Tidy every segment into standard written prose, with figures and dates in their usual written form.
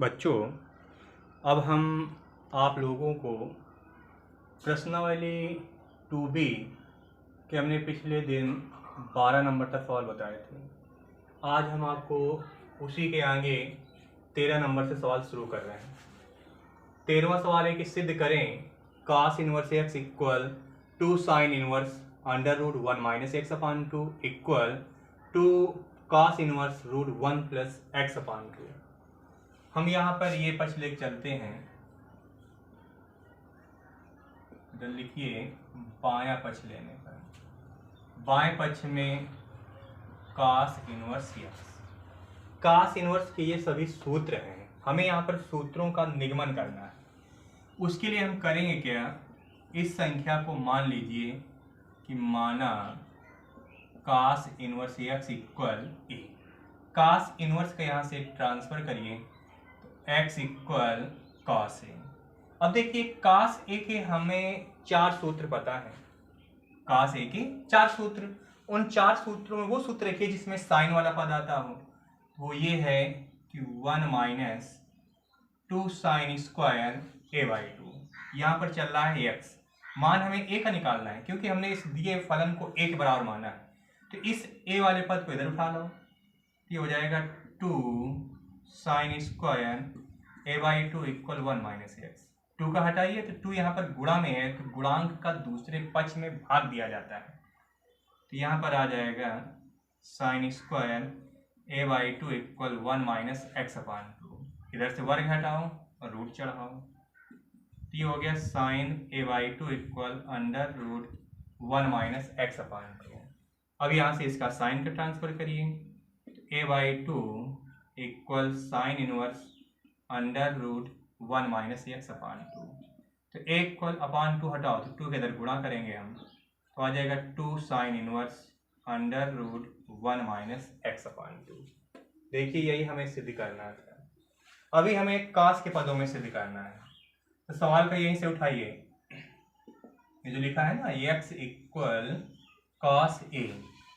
बच्चों, अब हम आप लोगों को प्रश्नावली 2B के हमने पिछले दिन 12 नंबर तक सवाल बताए थे। आज हम आपको उसी के आगे 13 नंबर से सवाल शुरू कर रहे हैं। 13वां सवाल है कि सिद्ध करें cos inverse x equal to sine inverse under root 1 minus x upon 2 equal to cos inverse root 1 plus x upon 2। हम यहाँ पर ये पक्ष लेके चलते हैं। इधर लिखिए बायां पक्ष लेने पर, बाएं पक्ष में cos inverse x। cos inverse के ये सभी सूत्र हैं, हमें यहाँ पर सूत्रों का निगमन करना है। उसके लिए हम करेंगे क्या, इस संख्या को मान लीजिए कि माना cos inverse x equal a। cos inverse का यहाँ से ट्रांसफर करिए तो x इक्वल cos a। अब देखिए cos a के हमें 4 सूत्र पता है। cos a के 4 सूत्र, उन 4 सूत्रों में वो सूत्र रखिए जिसमें साइन वाला पद आता हो। वो ये है कि 1 minus 2 sign square a by 2। यहाँ पर चल रहा है x, मान हमें a का निकालना है क्योंकि हमने इस दिए फलन को a के बराबर माना है। तो इस a वाले पद को इधर उठा लो, ये हो जाएगा 2 sign square a by 2 equal 1 minus x. 2 का हटाइए तो 2 यहाँ पर गुणा में है तो गुणांक का दूसरे पक्ष में भाग दिया जाता है। तो यहाँ पर आ जाएगा sine square a by 2 equal 1 minus x upon 2। इधर से वर्ग हटाओ और रूट चढ़ाओ, तो ये हो गया sine a by 2 equal under root 1 minus x upon 2। अब यहाँ से इसका साइन का ट्रांसफर करिए तो a by 2 equal sine inverse under root 1 minus x upon 2। तो a इक्वल अपान 2 हटाओ तो 2 के इधर गुणा करेंगे हम, तो आ जाएगा 2 sine inverse under root 1 minus x upon 2। देखिए यही हमें सिद्ध करना था। अभी हमें cos के पदों में सिद्ध करना है, तो सवाल का यहीं से उठाइए, ये जो लिखा है ना x इक्वल cos a।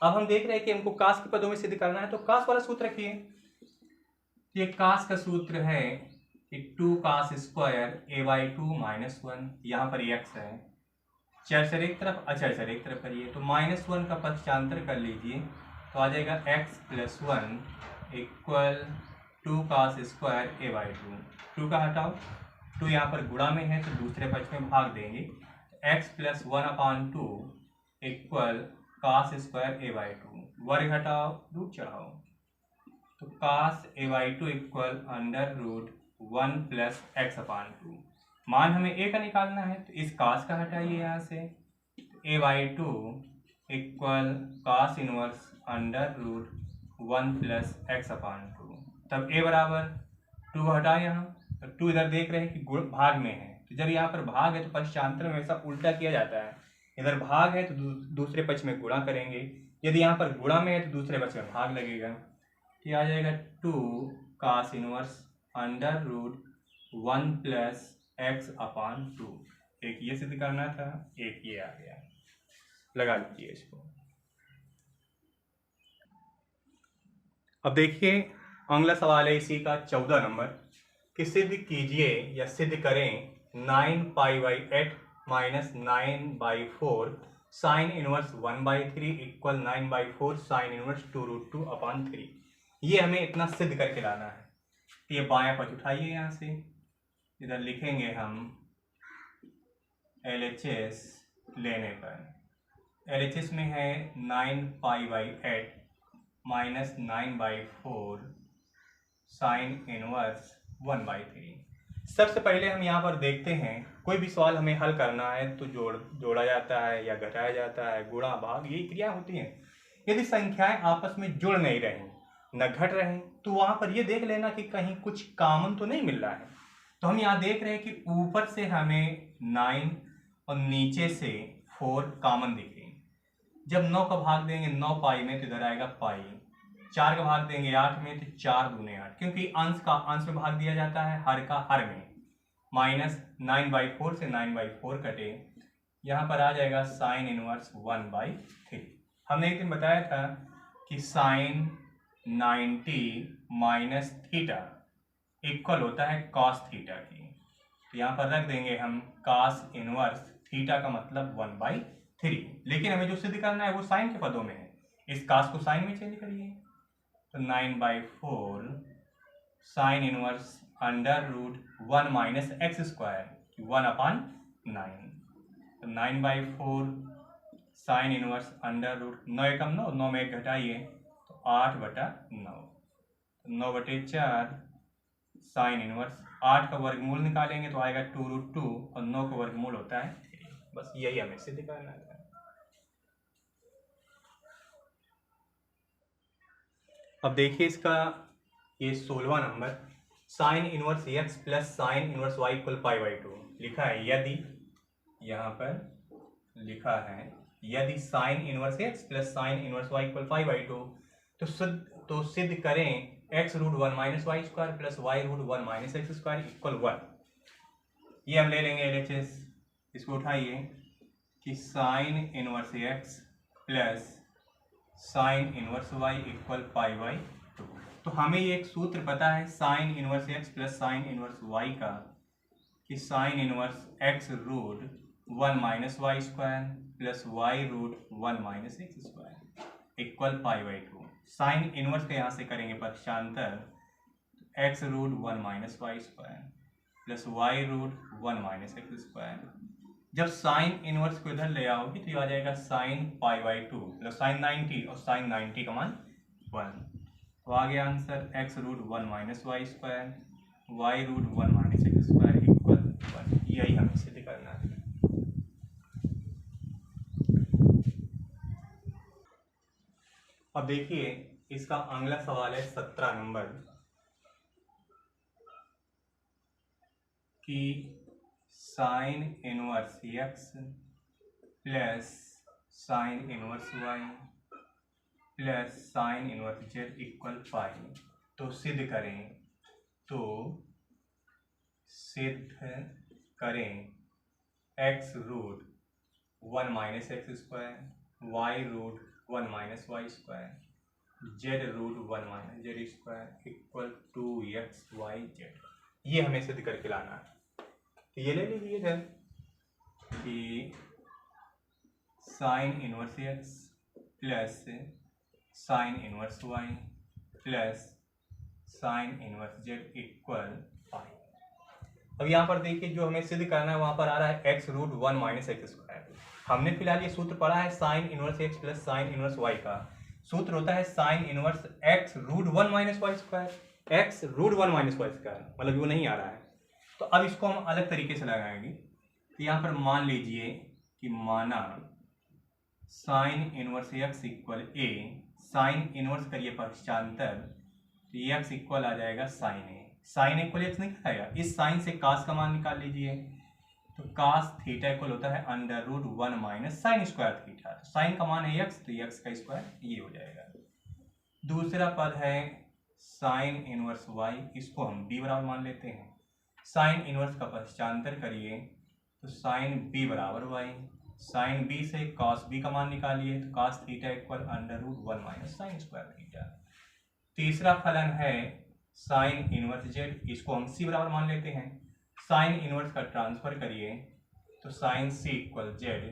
अब हम देख रहे हैं कि हमको cos के पदों में सिद्ध करना है, तो cos वाला सूत्र रखिए। ये cos का सूत्र है कि 2 cos square a by 2 minus 1। यहाँ पर x है, चर एक तरफ अचर एक तरफ करिए तो माइनस 1 का पक्षांतर कर लीजिए तो आ जाएगा x plus 1 equal 2 cos square a by 2। 2 का हटाओ, 2 यहाँ पर गुणा में है तो दूसरे पक्ष में भाग देंगे, x plus 1 upon 2 equal cos square a by 2। वर्ग हटाओ रूट चढ़ाओ, तो cos a by 2 equal under root 1 plus x upon 2। मान हमें a का निकालना है तो इस cos का हटाइए यहाँ से, a by 2 equal cos inverse under root 1 plus x upon 2। तब a बराबर 2 हटा यहाँ, तो 2 इधर देख रहे हैं कि भाग में है, तो जब यहाँ पर भाग है तो पक्षांतर में हमेशा उल्टा किया जाता है। इधर भाग है तो दूसरे पक्ष में गुणा करेंगे, यदि यहाँ पर गुणा में है तो दूसरे पक्ष में भाग लगेगा। ये आ जाएगा 2 cos inverse under root 1 plus x upon 2। एक ये सिद्ध करना था, एक ये आ गया, लगा लीजिए इसको। अब देखिए अगला सवाल है इसी का 14 नंबर कि सिद्ध कीजिए या सिद्ध करें 9 pi by 8 minus 9 by 4 sine inverse 1 by 3 equal 9 by 4 sine inverse 2 root 2 upon 3। ये हमें इतना सिद्ध करके लाना है। तो ये बायां पक्ष उठाइए, यहाँ से इधर लिखेंगे हम LHS लेने पर। LHS में है 9 pi by 8 minus 9 by 4 sine inverse 1 by 3। सबसे पहले हम यहाँ पर देखते हैं, कोई भी सवाल हमें हल करना है तो जोड़ा जाता है या घटाया जाता है, गुणा भाग यही क्रिया होती है। यदि संख्याएं आपस में जुड़ नहीं रही न घट रहे तो वहां पर ये देख लेना कि कहीं कुछ कॉमन तो नहीं मिल रहा है। तो हम यहाँ देख रहे हैं कि ऊपर से हमें 9 और नीचे से 4 कॉमन दिख रही। जब 9 का भाग देंगे 9 पाई में तो इधर आएगा पाई, 4 का भाग देंगे 8 में तो 4 दूने 8, क्योंकि अंश का अंश में भाग दिया जाता है, हर का हर में। माइनस 9 बाई 4 से 9 बाई 4 कटे, यहाँ पर आ जाएगा साइन इनवर्स 1 बाई 3। हमने एक दिन बताया था कि साइन 90 माइनस थीटा इक्वल होता है कॉस थीटा की। तो यहाँ पर रख देंगे हम कॉस इनवर्स थीटा का मतलब 1/3। लेकिन हमें जो सिद्ध करना है वो साइन के पदों में है, इस कॉस को साइन में चेंज करिए। तो 9/4 sine inverse under root 1 minus x square 1/9। तो 9/4 साइन इनवर्स अंडर रूट 9 एकम 9, 9 में 1 घटाइए तो 8/9। 9/4 साइन इनवर्स 8 का वर्गमूल निकालेंगे तो आएगा 2√2 और 9 का वर्गमूल होता है 3। बस यही हमें सिद्ध करना है। अब देखिए इसका ये 16वां number, sine inverse x plus sine inverse y equal π/2 लिखा है। यदि यहाँ पर लिखा है यदि sine inverse x plus sine inverse y equal π/2 तो सिद्ध करें x√1 minus y square plus y√1 minus x square equal 1। ये हम ले लेंगे LHS, इसको उठाइए कि sine inverse x plus sine inverse y equal π/2। तो हमें ये एक सूत्र पता है sine inverse x plus sine inverse y का, कि sine inverse x√1 minus y square plus y√1 minus x square equal π/2। Sine inverse के यहाँ से करेंगे पक्षांतर, x√1 minus y square plus y√1 minus x square. जब साइन इनवर्स को इधर ले आओगे तो ये आ जाएगा साइन π/2 प्लस साइन 90 और साइन 90 का मान 1। तो आ गया answer x√1 minus y square y√1 minus x square equal 1। यही हमें सिद्ध करना है। अब देखिए इसका अगला सवाल है 17 नंबर, कि sine inverse x plus sine inverse y plus sine inverse z equal pi. तो सिद्ध करें x√1 minus x square y√1 minus y square z√1 minus z square equal 2xyz। ये हमें सिद्ध करके लाना है। तो ये ले लीजिए सर कि sine inverse x plus sine inverse y plus sine inverse z equal pi. अब यहाँ पर देखिए जो हमें सिद्ध करना है वहाँ पर आ रहा है x√1 माइनस एक्स स्क्वायर। हमने फिलहाल ये सूत्र पढ़ा है sine inverse x plus sine inverse y का। सूत्र होता है sine inverse x√1 minus y square, x√1 minus y square, मतलब वो नहीं आ रहा है। तो अब इसको हम अलग तरीके से लगाएंगे। तो यहाँ पर मान लीजिए कि माना sign inverse x equal a, sine inverse करिए पक्षांतर, तो एक्स इक्वल आ जाएगा साइन ए। साइन इक्वल एक्स निकल आएगा, इस साइन से कास का मान निकाल लीजिए। तो कास थीटा इक्वल होता है √1 माइनस साइन स्क्वायर थीटा। तो साइन का मान है एक्स, तो एक्स का स्क्वायर ये हो जाएगा। दूसरा पद है साइन इनवर्स वाई, इसको हम b बराबर मान लेते हैं। साइन इनवर्स का पक्षांतर करिए तो साइन b बराबर वाई, साइन b से कॉस b का मान निकालिए तो cos theta equal √1 minus sign square theta. तीसरा फलन है साइन इनवर्स जेड, इसको हम c बराबर मान लेते हैं। साइन इनवर्स का ट्रांसफर करिए तो sine c equal z,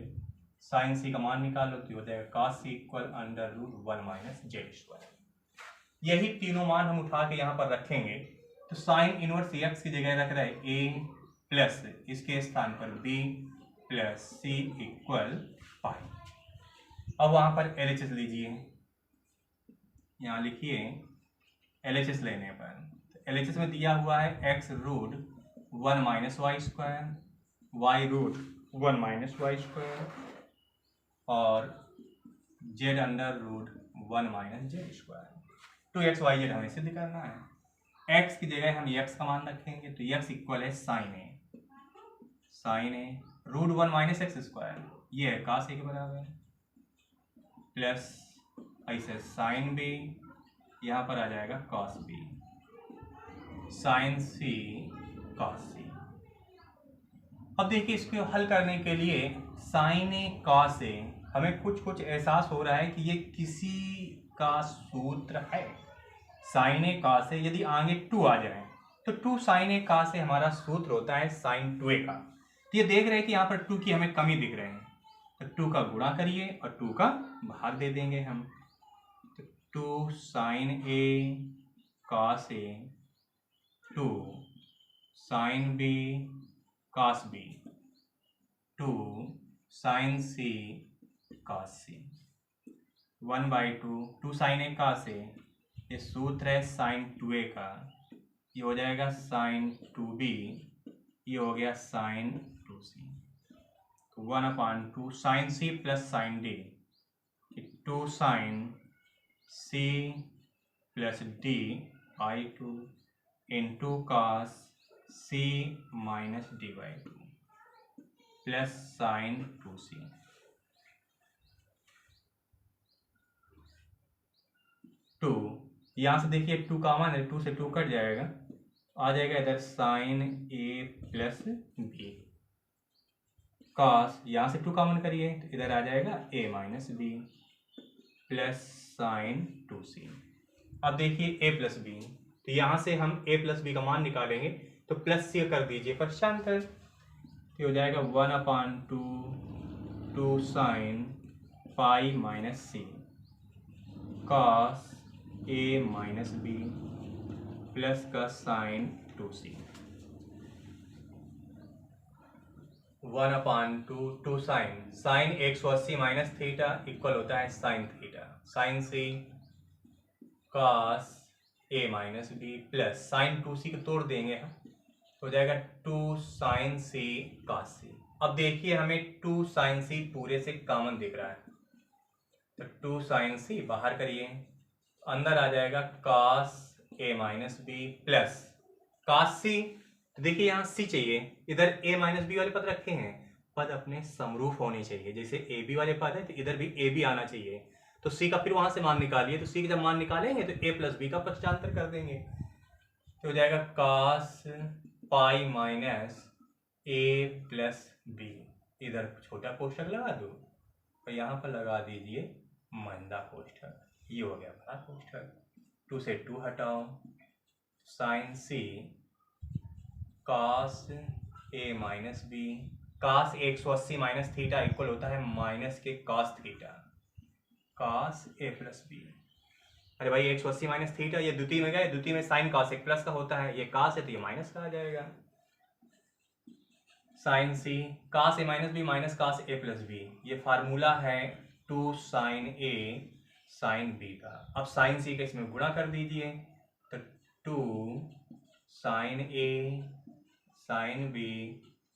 sine c का मान निकालो तो हो जाएगा cos c equal √1 minus z square. यही तीनों मान हम उठा के यहाँ पर रखेंगे। तो साइन इनवर्स एक्स की जगह रख रहा है a प्लस इसके स्थान पर b plus c equal pi. अब वहाँ पर LHS लीजिए, यहाँ लिखिए LHS लेने पर LHS में दिया हुआ है x√1 minus y square y√1 minus y square और z√1 minus z square. 2xyz हमें सिद्ध करना है। x की जगह हम x का मान रखेंगे तो x इक्वल है साइन ए √1 माइनस एक्स स्क्वायर, ये है cos a के बराबर, प्लस ऐसे साइन b, यहाँ पर आ जाएगा cos b, sine c cos c। अब देखिए इसको हल करने के लिए साइन ए cos a, हमें कुछ एहसास हो रहा है कि ये किसी का सूत्र है। साइन ए cos a, यदि आगे 2 आ जाए तो 2 sin a cos a हमारा सूत्र होता है sin 2a का। तो ये देख रहे हैं कि यहाँ पर 2 की हमें कमी दिख रहे हैं, तो 2 का गुणा करिए और 2 का भाग दे देंगे हम। तो 2 sin a cos a, 2 sin b cos b, 2 sin c cos c, 1/2 2 sin a cos a, ये सूत्र है sin 2a का, ये हो जाएगा sin 2b, ये हो गया sin 2c। तो 1/2 sin c plus sin d, 2 sin c प्लस d by 2 into cos c minus d by 2 plus sin 2c। टू यहाँ से देखिए 2 कॉमन है, 2 से 2 कट जाएगा, आ जाएगा इधर sin a plus b, cos यहाँ से 2 कॉमन करिए तो इधर आ जाएगा a minus b plus sin 2c। अब देखिए a प्लस b, तो यहाँ से हम a प्लस b का मान निकालेंगे, तो प्लस c कर दीजिए पश्चांतर, तो हो जाएगा 1/2 2 sin pi minus c cos a minus b plus का sin 2c, 1/2 2 sin 180 minus theta equal होता है sin theta, sin c cos a minus b plus sin 2c को तोड़ देंगे हम, हो जाएगा 2 sin c cos c। अब देखिए हमें 2 sin c पूरे से कॉमन दिख रहा है, तो 2 sin c बाहर करिए, अंदर आ जाएगा cos a minus b plus cos c। तो देखिए यहाँ c चाहिए, इधर a माइनस b वाले पद रखे हैं, पद अपने समरूप होने चाहिए, जैसे ए बी वाले पद है तो इधर भी ए बी आना चाहिए, तो c का फिर वहां से मान निकालिए, तो c का जब मान निकालेंगे तो a प्लस बी का पक्षांतर कर देंगे, तो हो जाएगा cos pi minus a plus b, इधर छोटा कोष्ठक लगा दो और यहाँ पर लगा दीजिए मंदा कोष्ठक, ये हो गया बड़ा कोष्ठक, 2 से 2 हटाओ, sin c cos a minus b, cos 180 minus theta equal होता है माइनस के cos theta, cos a plus b। अरे भाई 180 माइनस थीटा, ये द्वितीय में गए, द्वितीय में sin cos एक प्लस का होता है, ये cos है तो ये माइनस का आ जाएगा, sin c cos a minus b minus cos a plus b, ये फार्मूला है 2 sin a sin b का। अब sin c का इसमें गुणा कर दीजिए, तो 2 sin a sin b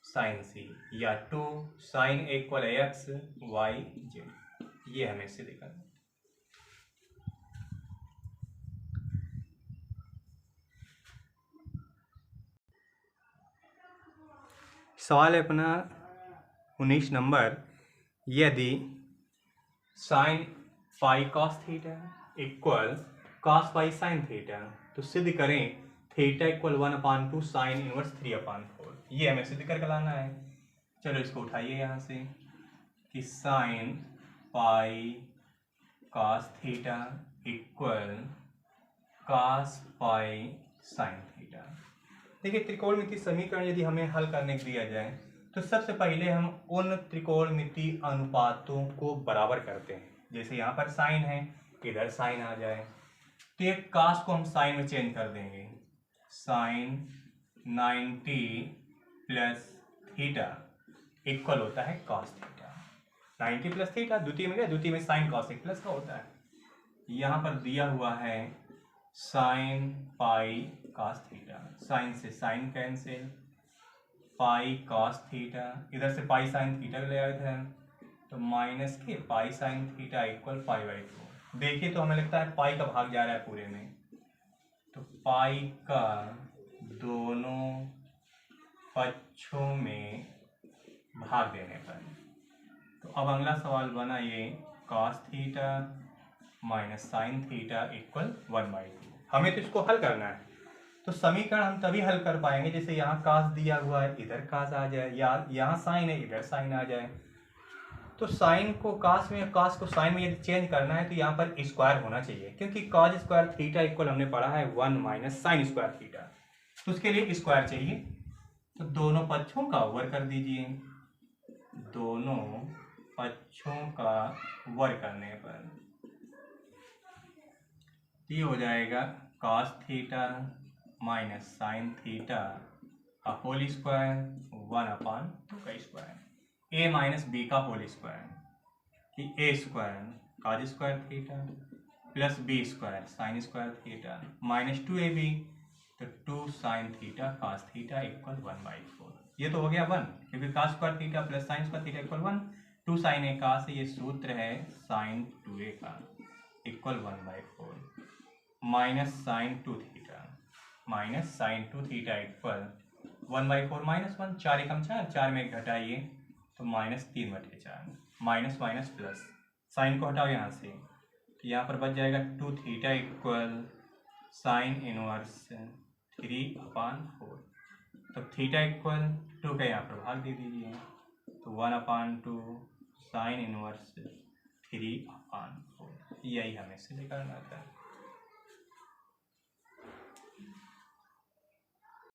sin c, या 2 sin a equal x y z, ये हमें इससे देखा। सवाल है अपना 19 नंबर, यदि sin पाई cos थीटा इक्वल cos पाई sin थीटा, तो सिद्ध करें थीटा इक्वल 1/2 साइन इनवर्स 3/4, ये हमें सिद्ध करके लाना है। चलो इसको उठाइए यहाँ से कि sin पाई cos थीटा इक्वल cos पाई sin थीटा। देखिए त्रिकोणमिति समीकरण यदि हमें हल करने को दिया जाए तो सबसे पहले हम उन त्रिकोणमिति अनुपातों को बराबर करते हैं, जैसे यहाँ पर साइन है, इधर साइन आ जाए, तो एक cos को हम साइन में चेंज कर देंगे, साइन 90 प्लस थीटा इक्वल होता है cos थीटा, 90 प्लस थीटा द्वितीय में गया, द्वितीय में साइन cos एक प्लस का होता है, यहाँ पर दिया हुआ है sine pi cos theta, sine से sine cancel, pi cos theta, इधर से पाई साइन थीटा ले आए थे तो माइनस के पाई साइन थीटा इक्वल π/2। देखिए तो हमें लगता है पाई का भाग जा रहा है पूरे में, तो पाई का दोनों पक्षों में भाग देने पर, तो अब अगला सवाल बना ये cos theta minus sine theta equal 1/2। हमें तो इसको हल करना है, तो समीकरण हम तभी हल कर पाएंगे जैसे यहाँ cos दिया हुआ है, इधर cos आ जाए, या यहाँ साइन है, इधर साइन आ जाए, तो साइन को cos में, cos को साइन में यदि चेंज करना है तो यहाँ पर स्क्वायर होना चाहिए, क्योंकि cos स्क्वायर थीटा इक्वल हमने पढ़ा है 1 माइनस साइन स्क्वायर थीटा, तो उसके लिए स्क्वायर चाहिए, तो दोनों पक्षों का वर्ग कर दीजिए। दोनों पक्षों का वर्ग करने पर ये हो जाएगा cos theta minus sine theta का होल स्क्वायर 1/2 का स्क्वायर, a माइनस बी का होल स्क्वायर कि a square cos square theta plus B square sine square theta minus 2ab, तो 2 sine theta cos theta equal 1/4। ये तो हो गया 1, क्योंकि cos square theta plus sine square theta equal 1। 2 sine A cos, ये सूत्र है साइन 2a का equal 1/4 minus sign 2 theta equal 1/4 minus 1, 4 एकम 4, 4 में घटाइए तो -3/4, माइनस माइनस प्लस, साइन को हटाओ यहाँ से, तो यहाँ पर बच जाएगा 2 थीटा इक्वल साइन इनवर्स 3/4। तो थीटा इक्वल 2 का यहाँ पर भाग दे दीजिए, तो 1/2 साइन इनवर्स 3/4, यही हमें से निकालना था।